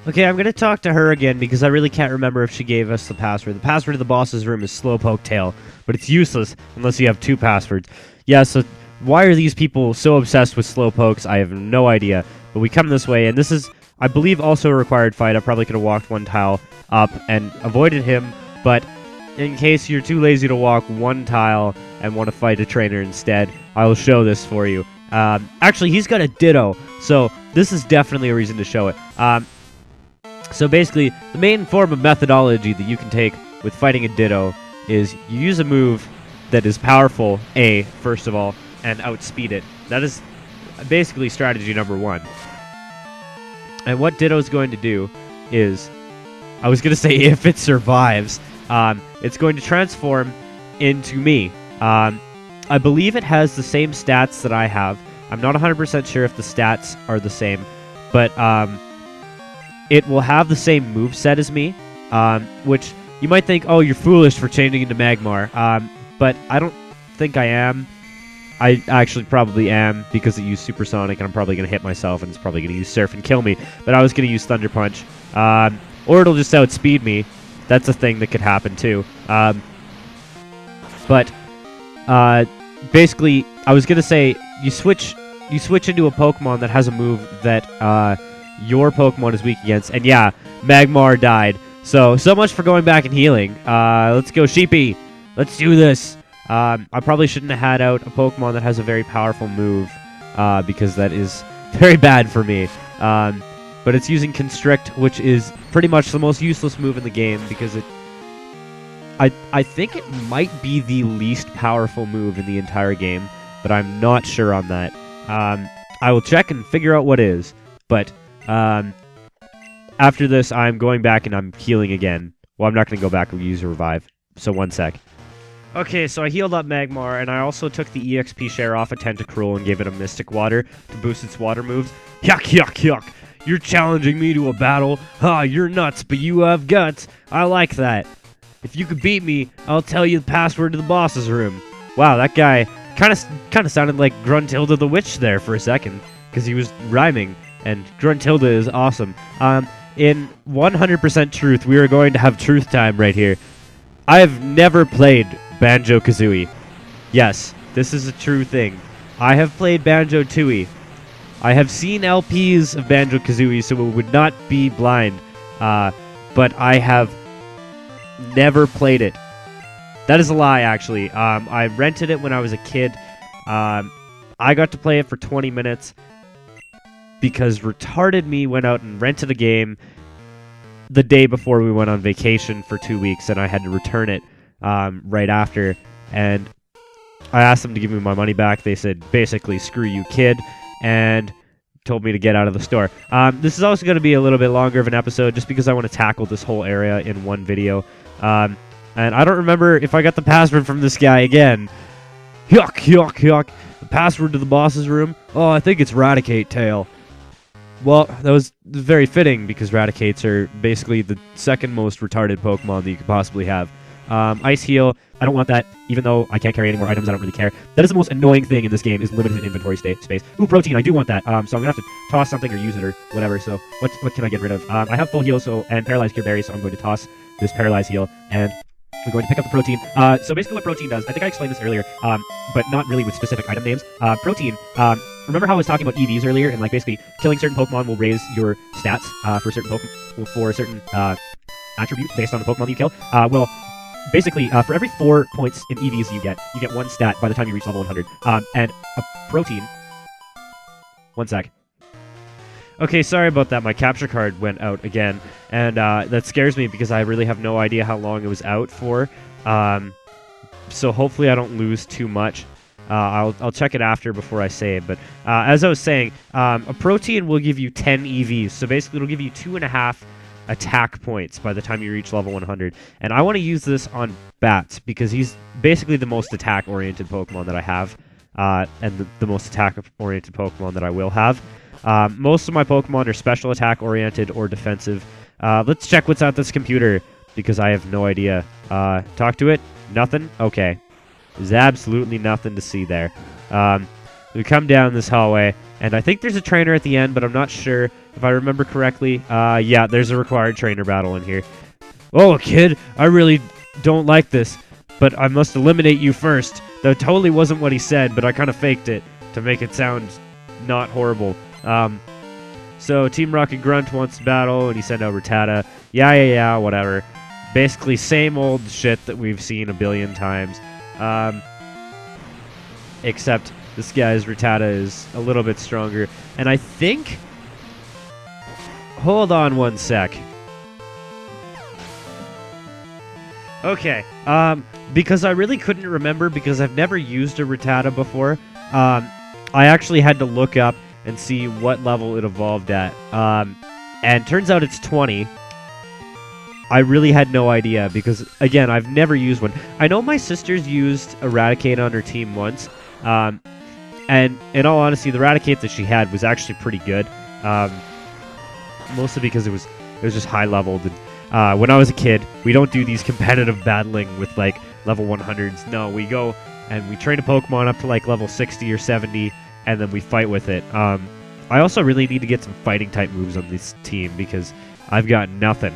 Okay, I'm gonna talk to her again because I really can't remember if she gave us the password. The password to the boss's room is Slowpoke Tail, but it's useless unless you have 2 passwords. Yeah, so why are these people so obsessed with Slowpokes? I have no idea. But we come this way, and this is, I believe, also a required fight. I probably could have walked 1 tile up and avoided him, but in case you're too lazy to walk 1 tile and want to fight a trainer instead, I will show this for you. Actually, he's got a Ditto, so this is definitely a reason to show it. So basically, the main form of methodology that you can take with fighting a Ditto is you use a move that is powerful, first of all, and outspeed it. That is basically strategy number 1. And what Ditto is going to do is, I was going to say if it survives, it's going to transform into me. I believe it has the same stats that I have. I'm not 100% sure if the stats are the same, but it will have the same moveset as me, which you might think, oh, you're foolish for changing into Magmar, but I don't think I am. I actually probably am, because it used Supersonic, and I'm probably going to hit myself, and it's probably going to use Surf and kill me, but I was going to use Thunder Punch, or it'll just outspeed me. That's a thing that could happen, too. But basically, I was going to say, you switch into a Pokemon that has a move that your Pokemon is weak against, and yeah, Magmar died. So much for going back and healing. Let's go, Sheepy. Let's do this. I probably shouldn't have had out a Pokemon that has a very powerful move, because that is very bad for me. But it's using Constrict, which is pretty much the most useless move in the game, because I think it might be the least powerful move in the entire game, but I'm not sure on that. I will check and figure out what is, but after this, I'm going back and I'm healing again. Well, I'm not going to go back and use a revive, so 1 sec. Okay, so I healed up Magmar, and I also took the EXP share off a Tentacruel and gave it a Mystic Water to boost its water moves. Yuck, yuck, yuck! You're challenging me to a battle? Ha, you're nuts, but you have guts. I like that. If you could beat me, I'll tell you the password to the boss's room. Wow, that guy kind of sounded like Gruntilda the Witch there for a second, because he was rhyming, and Gruntilda is awesome. In 100% truth, we are going to have truth time right here. I have never played Banjo-Kazooie. Yes, this is a true thing. I have played Banjo-Tooie. I have seen LPs of Banjo-Kazooie, so it would not be blind. But I have never played it. That is a lie, actually. I rented it when I was a kid. I got to play it for 20 minutes because retarded me went out and rented a game the day before we went on vacation for 2 weeks, and I had to return it right after. And I asked them to give me my money back. They said, basically, screw you, kid, and told me to get out of the store. This is also going to be a little bit longer of an episode just because I want to tackle this whole area in one video. And I don't remember if I got the password from this guy again. Yuck, yuck, yuck. The password to the boss's room? Oh, I think it's Raticate Tail. Well, that was very fitting because Raticates are basically the second most retarded Pokemon that you could possibly have. Ice Heal, I don't want that, even though I can't carry any more items, I don't really care. That is the most annoying thing in this game, is limited inventory space. Ooh, Protein, I do want that, so I'm gonna have to toss something or use it or whatever, so what can I get rid of? I have full heal and Paralyzed Cure Berry, so I'm going to toss this Paralyzed Heal, and I'm going to pick up the Protein. So basically what Protein does, I think I explained this earlier, but not really with specific item names. Protein, remember how I was talking about EVs earlier, and like basically killing certain Pokemon will raise your stats for certain Pokemon, for certain attributes based on the Pokemon you kill? Well, basically, for every 4 points in EVs you get 1 stat by the time you reach level 100. And a Protein... 1 sec. Okay, sorry about that. My capture card went out again, and that scares me because I really have no idea how long it was out for. So hopefully I don't lose too much. I'll check it after before I say it, but as I was saying, a Protein will give you 10 EVs, so basically it'll give you 2.5 attack points by the time you reach level 100. And I want to use this on Bats because he's basically the most attack-oriented Pokemon that I have, and the most attack-oriented Pokemon that I will have. Most of my Pokemon are special attack-oriented or defensive. Let's check what's at this computer because I have no idea. Talk to it? Nothing? Okay. There's absolutely nothing to see there. We come down this hallway, and I think there's a trainer at the end, but I'm not sure if I remember correctly. Yeah, there's a required trainer battle in here. Oh, kid, I really don't like this, but I must eliminate you first. That totally wasn't what he said, but I kind of faked it to make it sound not horrible. So Team Rocket Grunt wants to battle, and he sent out Rattata. Yeah, whatever. Basically, same old shit that we've seen a billion times. Except this guy's Rattata is a little bit stronger. And I think... Hold on one sec. Okay, because I really couldn't remember because I've never used a Rattata before, I actually had to look up and see what level it evolved at. And turns out it's 20. I really had no idea because, again, I've never used one. I know my sister's used Eradicate on her team once, and in all honesty, the Eradicate that she had was actually pretty good, mostly because it was just high-leveled. And when I was a kid, we don't do these competitive battling with, like, level 100s. No, we go and we train a Pokemon up to, like, level 60 or 70, and then we fight with it. I also really need to get some fighting-type moves on this team because I've got nothing.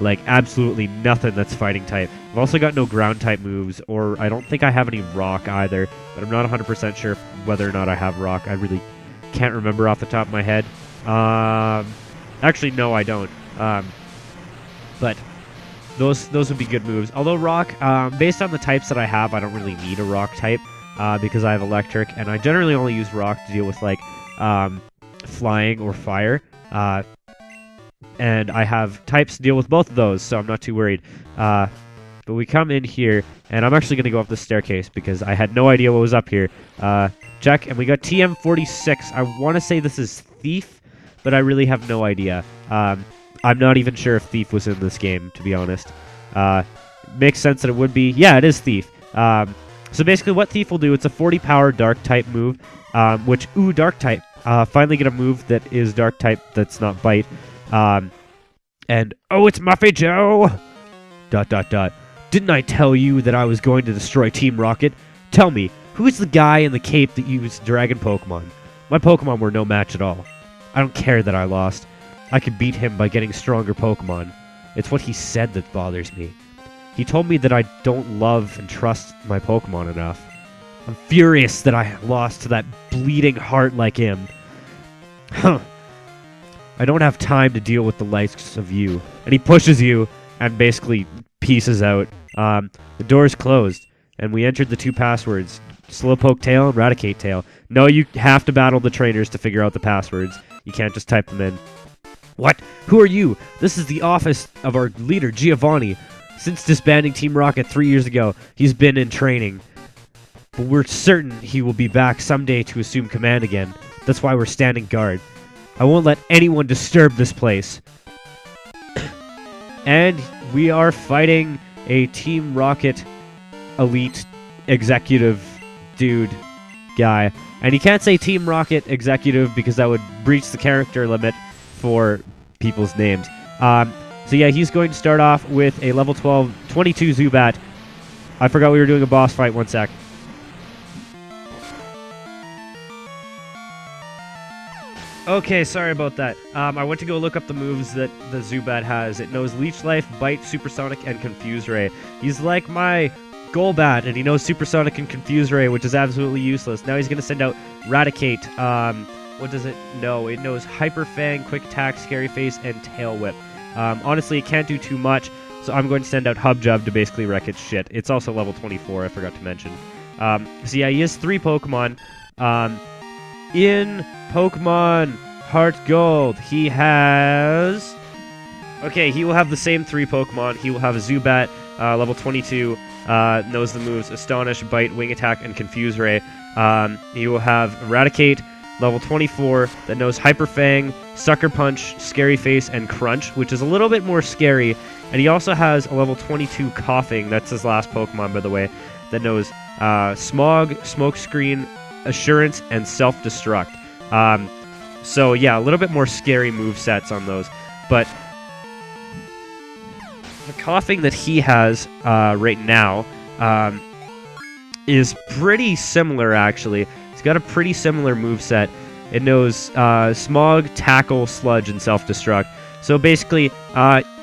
Like, absolutely nothing that's fighting type. I've also got no ground type moves, or I don't think I have any rock either, but I'm not 100% sure whether or not I have rock. I really can't remember off the top of my head. Actually, no, I don't. But those would be good moves. Although rock, based on the types that I have, I don't really need a rock type, because I have electric, and I generally only use rock to deal with, like, flying or fire. And I have types to deal with both of those, so I'm not too worried. But we come in here, and I'm actually going to go up the staircase because I had no idea what was up here. Check, and we got TM46. I want to say this is Thief, but I really have no idea. I'm not even sure if Thief was in this game, to be honest. Makes sense that it would be. Yeah, it is Thief. So basically what Thief will do, it's a 40 power Dark type move, which, Dark type. Finally get a move that is Dark type that's not Bite. And, oh, it's Muffy Joe! ... Didn't I tell you that I was going to destroy Team Rocket? Tell me, who's the guy in the cape that used Dragon Pokemon? My Pokemon were no match at all. I don't care that I lost. I could beat him by getting stronger Pokemon. It's what he said that bothers me. He told me that I don't love and trust my Pokemon enough. I'm furious that I lost to that bleeding heart like him. Huh. I don't have time to deal with the likes of you. And he pushes you and basically pieces out. The door's closed, and we entered the 2 passwords, Slowpoke Tail and Raticate Tail. No, you have to battle the trainers to figure out the passwords. You can't just type them in. What? Who are you? This is the office of our leader, Giovanni. Since disbanding Team Rocket 3 years ago, he's been in training. But we're certain he will be back someday to assume command again. That's why we're standing guard. I won't let anyone disturb this place. And we are fighting a Team Rocket elite executive dude guy. And you can't say Team Rocket executive because that would breach the character limit for people's names. So yeah, he's going to start off with a level 12, 22 Zubat. I forgot we were doing a boss fight, one sec. Okay, sorry about that. I went to go look up the moves that the Zubat has. It knows Leech Life, Bite, Supersonic, and Confuse Ray. He's like my Golbat, and he knows Supersonic and Confuse Ray, which is absolutely useless. Now he's going to send out Raticate. What does it know? It knows Hyper Fang, Quick Attack, Scary Face, and Tail Whip. Honestly, it can't do too much, so I'm going to send out Hubjub to basically wreck its shit. It's also level 24, I forgot to mention. So yeah, he has 3 Pokemon. In Pokemon Heart Gold, he has... Okay, he will have the same 3 Pokemon. He will have a Zubat, level 22, knows the moves Astonish, Bite, Wing Attack, and Confuse Ray. He will have Eradicate, level 24, that knows Hyper Fang, Sucker Punch, Scary Face, and Crunch, which is a little bit more scary. And he also has a level 22 Coughing, that's his last Pokemon, by the way, that knows Smog, Smokescreen, Assurance, and Self-Destruct. So yeah, a little bit more scary movesets on those. But the Coughing that he has right now is pretty similar, actually. It's got a pretty similar moveset. It knows Smog, Tackle, Sludge, and Self-Destruct. So basically,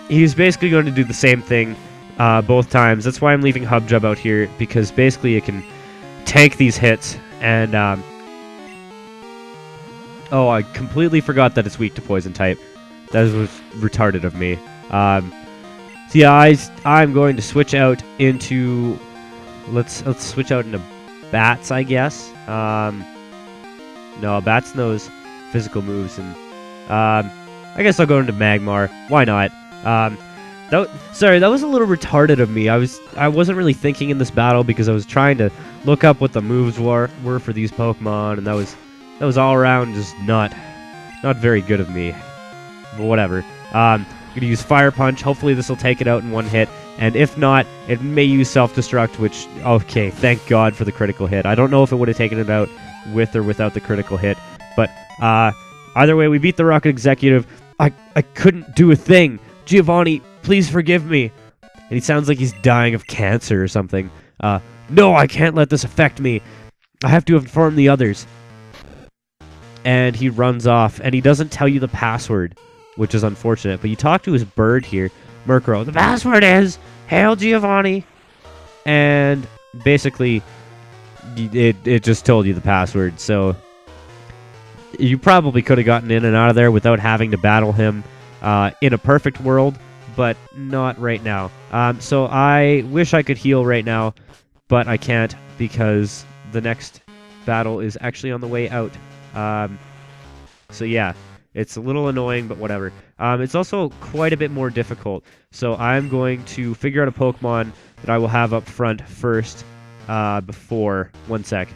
he's basically going to do the same thing both times. That's why I'm leaving Hubjub out here, because basically it can tank these hits. And, oh, I completely forgot that it's weak to Poison type. That was retarded of me. So yeah, I'm going to switch out into... Let's switch out into Bats, I guess. No, Bats knows physical moves, and I guess I'll go into Magmar. Why not? Sorry, that was a little retarded of me. I wasn't really thinking in this battle because I was trying to look up what the moves were for these Pokemon, and that was all around just not very good of me. But whatever. I'm gonna use Fire Punch. Hopefully this will take it out in one hit. And if not, it may use Self-Destruct, which, okay, thank God for the critical hit. I don't know if it would have taken it out with or without the critical hit. But either way, we beat the Rocket Executive. I couldn't do a thing. Giovanni, please forgive me. And he sounds like he's dying of cancer or something. No, I can't let this affect me. I have to inform the others. And he runs off, and he doesn't tell you the password, which is unfortunate. But you talk to his bird here, Murkrow. The password is Hail Giovanni. And basically, it just told you the password. So you probably could have gotten in and out of there without having to battle him in a perfect world, but not right now. So I wish I could heal right now, but I can't because the next battle is actually on the way out. So yeah, it's a little annoying, but whatever. It's also quite a bit more difficult, so I'm going to figure out a Pokemon that I will have up front first before... One sec.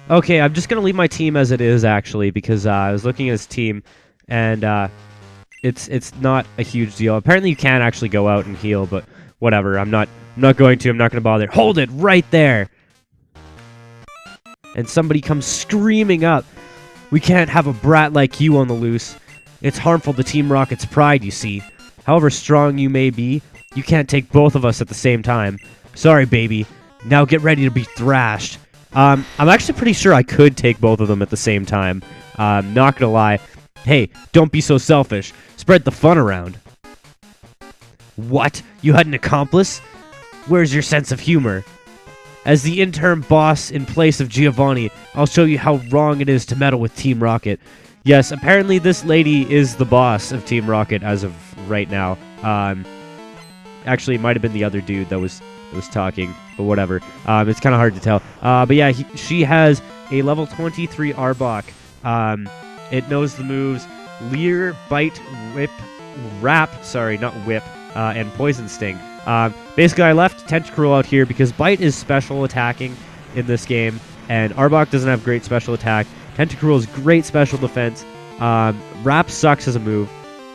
Okay, I'm just going to leave my team as it is, actually, because I was looking at his team, and it's not a huge deal. Apparently you can actually go out and heal, but whatever. I'm not going to. I'm not going to bother. Hold it right there! And somebody comes screaming up. We can't have a brat like you on the loose. It's harmful to Team Rocket's pride, you see. However strong you may be, you can't take both of us at the same time. Sorry, baby. Now get ready to be thrashed. I'm actually pretty sure I could take both of them at the same time. Not gonna lie. Hey, don't be so selfish. Spread the fun around. What? You had an accomplice? Where's your sense of humor? As the interim boss in place of Giovanni, I'll show you how wrong it is to meddle with Team Rocket. Yes, apparently this lady is the boss of Team Rocket as of right now. Actually, it might have been the other dude that was talking, but whatever. It's kind of hard to tell. But yeah, she has a level 23 Arbok. It knows the moves Leer, Bite, Whip, Wrap, sorry, not Whip, and Poison Sting. Basically, I left Tentacruel out here because Bite is special attacking in this game, and Arbok doesn't have great special attack. Tentacruel is great special defense. Wrap sucks as a move.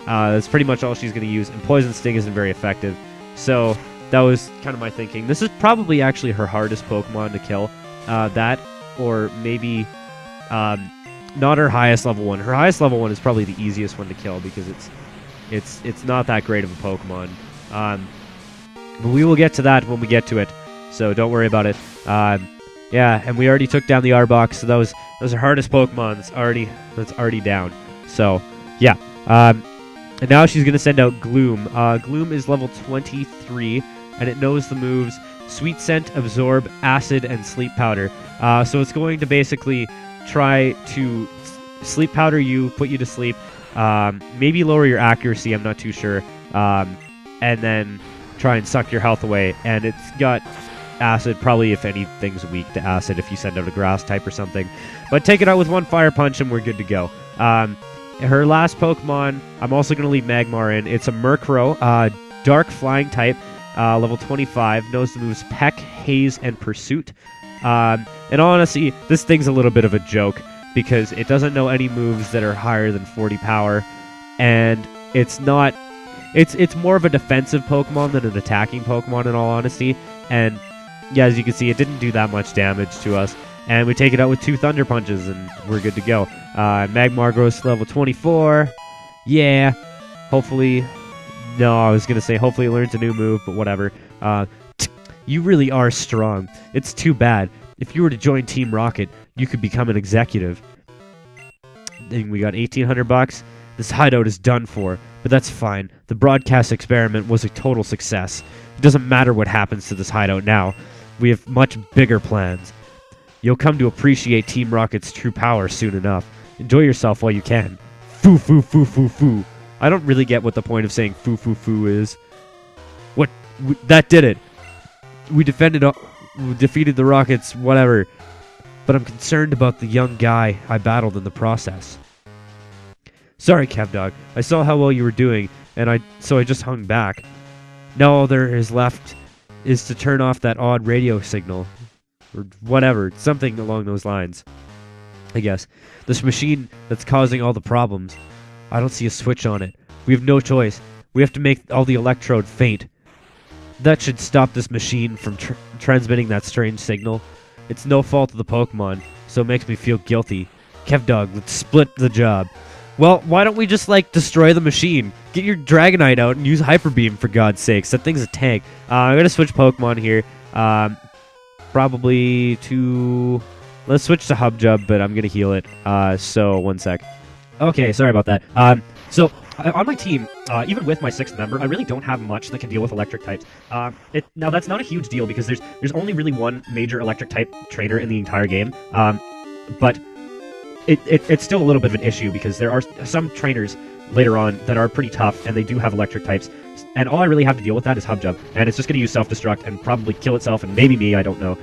That's pretty much all she's going to use, and Poison Sting isn't very effective. So that was kind of my thinking. This is probably actually her hardest Pokemon to kill. That, or maybe not her highest level one. Her highest level one is probably the easiest one to kill because it's not that great of a Pokemon. But we will get to that when we get to it, so don't worry about it. Yeah, and we already took down the Arbok, so that was her hardest Pokemon that's already down. So yeah, and now she's gonna send out Gloom. Gloom is level 23, and it knows the moves Sweet Scent, Absorb, Acid, and Sleep Powder. So it's going to basically try to Sleep Powder you, put you to sleep, maybe lower your accuracy. I'm not too sure, and then try and suck your health away. And it's got Acid, probably if anything's weak to Acid if you send out a Grass type or something. But take it out with one Fire Punch and we're good to go. Her last Pokemon, I'm also going to leave Magmar in. It's a Murkrow, Dark Flying type, level 25, knows the moves Peck, Haze, and Pursuit. In all honesty, this thing's a little bit of a joke because it doesn't know any moves that are higher than 40 power, and it's more of a defensive Pokemon than an attacking Pokemon in all honesty, and yeah, as you can see, it didn't do that much damage to us, and we take it out with 2 Thunder Punches, and we're good to go. Magmar grows to level 24, yeah, hopefully, no, I was going to say hopefully it learns a new move, but whatever. You really are strong. It's too bad. If you were to join Team Rocket, you could become an executive. Then we got $1,800. This hideout is done for, but that's fine. The broadcast experiment was a total success. It doesn't matter what happens to this hideout now. We have much bigger plans. You'll come to appreciate Team Rocket's true power soon enough. Enjoy yourself while you can. Foo foo foo foo foo. I don't really get what the point of saying foo foo foo is. What? That did it. We defeated the Rockets, whatever. But I'm concerned about the young guy I battled in the process. Sorry, Kevdog. I saw how well you were doing, so I just hung back. Now all there is left is to turn off that odd radio signal. Or whatever, something along those lines. I guess. This machine that's causing all the problems. I don't see a switch on it. We have no choice. We have to make all the electrode faint. That should stop this machine from transmitting that strange signal. It's no fault of the Pokemon, so it makes me feel guilty. Kevdog, let's split the job. Well, why don't we just, destroy the machine? Get your Dragonite out and use Hyper Beam, for God's sakes. That thing's a tank. I'm going to switch Pokemon here. Probably to... Let's switch to Hubjub, but I'm going to heal it. So, one sec. Okay, sorry about that. So, on my team, even with my 6th member, I really don't have much that can deal with electric types. Now, that's not a huge deal, because there's only really one major electric type trainer in the entire game. But it's still a little bit of an issue, because there are some trainers later on that are pretty tough, and they do have electric types. And all I really have to deal with that is Hubjub, and it's just going to use self-destruct and probably kill itself, and maybe me, I don't know.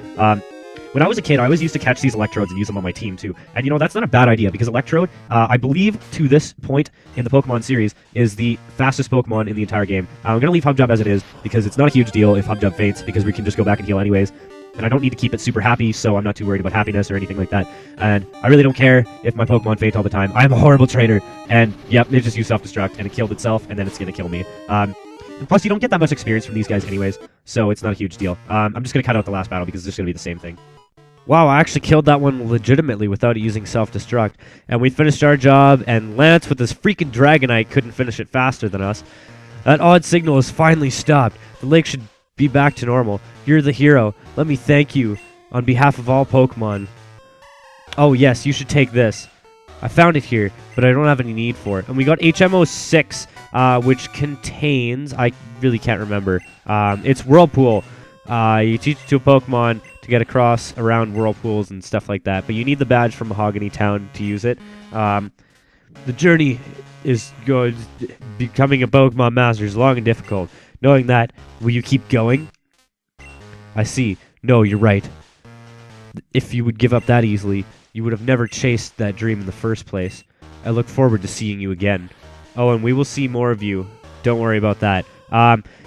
When I was a kid, I always used to catch these Electrodes and use them on my team, too. And, that's not a bad idea, because Electrode, I believe, to this point in the Pokemon series, is the fastest Pokemon in the entire game. I'm going to leave Hubjub as it is, because it's not a huge deal if Hubjub faints, because we can just go back and heal anyways. And I don't need to keep it super happy, so I'm not too worried about happiness or anything like that. And I really don't care if my Pokemon faint all the time. I'm a horrible trainer. And, yep, it just used self-destruct, and it killed itself, and then it's going to kill me. And plus, you don't get that much experience from these guys anyways, so it's not a huge deal. I'm just going to cut out the last battle, because it's just going to be the same thing. Wow, I actually killed that one legitimately without using self-destruct. And we finished our job, and Lance with his freaking Dragonite couldn't finish it faster than us. That odd signal has finally stopped. The lake should be back to normal. You're the hero. Let me thank you on behalf of all Pokemon. Oh yes, you should take this. I found it here, but I don't have any need for it. And we got HMO 6, which contains... I really can't remember. It's Whirlpool. You teach it to a Pokemon to get across around whirlpools and stuff like that. But you need the badge from Mahogany Town to use it. The journey is good. Becoming a Pokemon Master is long and difficult. Knowing that, will you keep going? I see. No, you're right. If you would give up that easily, you would have never chased that dream in the first place. I look forward to seeing you again. Oh, and we will see more of you. Don't worry about that.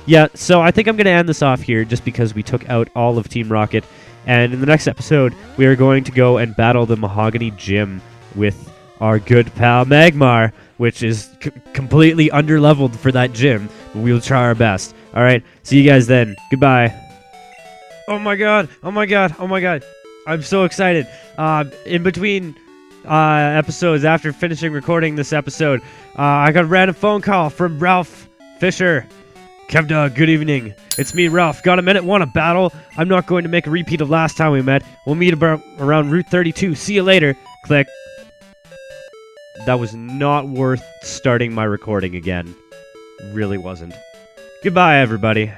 Yeah, so I think I'm going to end this off here just because we took out all of Team Rocket. And in the next episode, we are going to go and battle the Mahogany Gym with our good pal Magmar, which is completely underleveled for that gym. But we will try our best. All right, see you guys then. Goodbye. Oh my god, oh my god, oh my god. I'm so excited. In between episodes, after finishing recording this episode, I got a random phone call from Ralph Fisher. Kevdog, good evening. It's me, Ralph. Got a minute? Want a battle? I'm not going to make a repeat of last time we met. We'll meet around Route 32. See you later. Click. That was not worth starting my recording again. Really wasn't. Goodbye, everybody.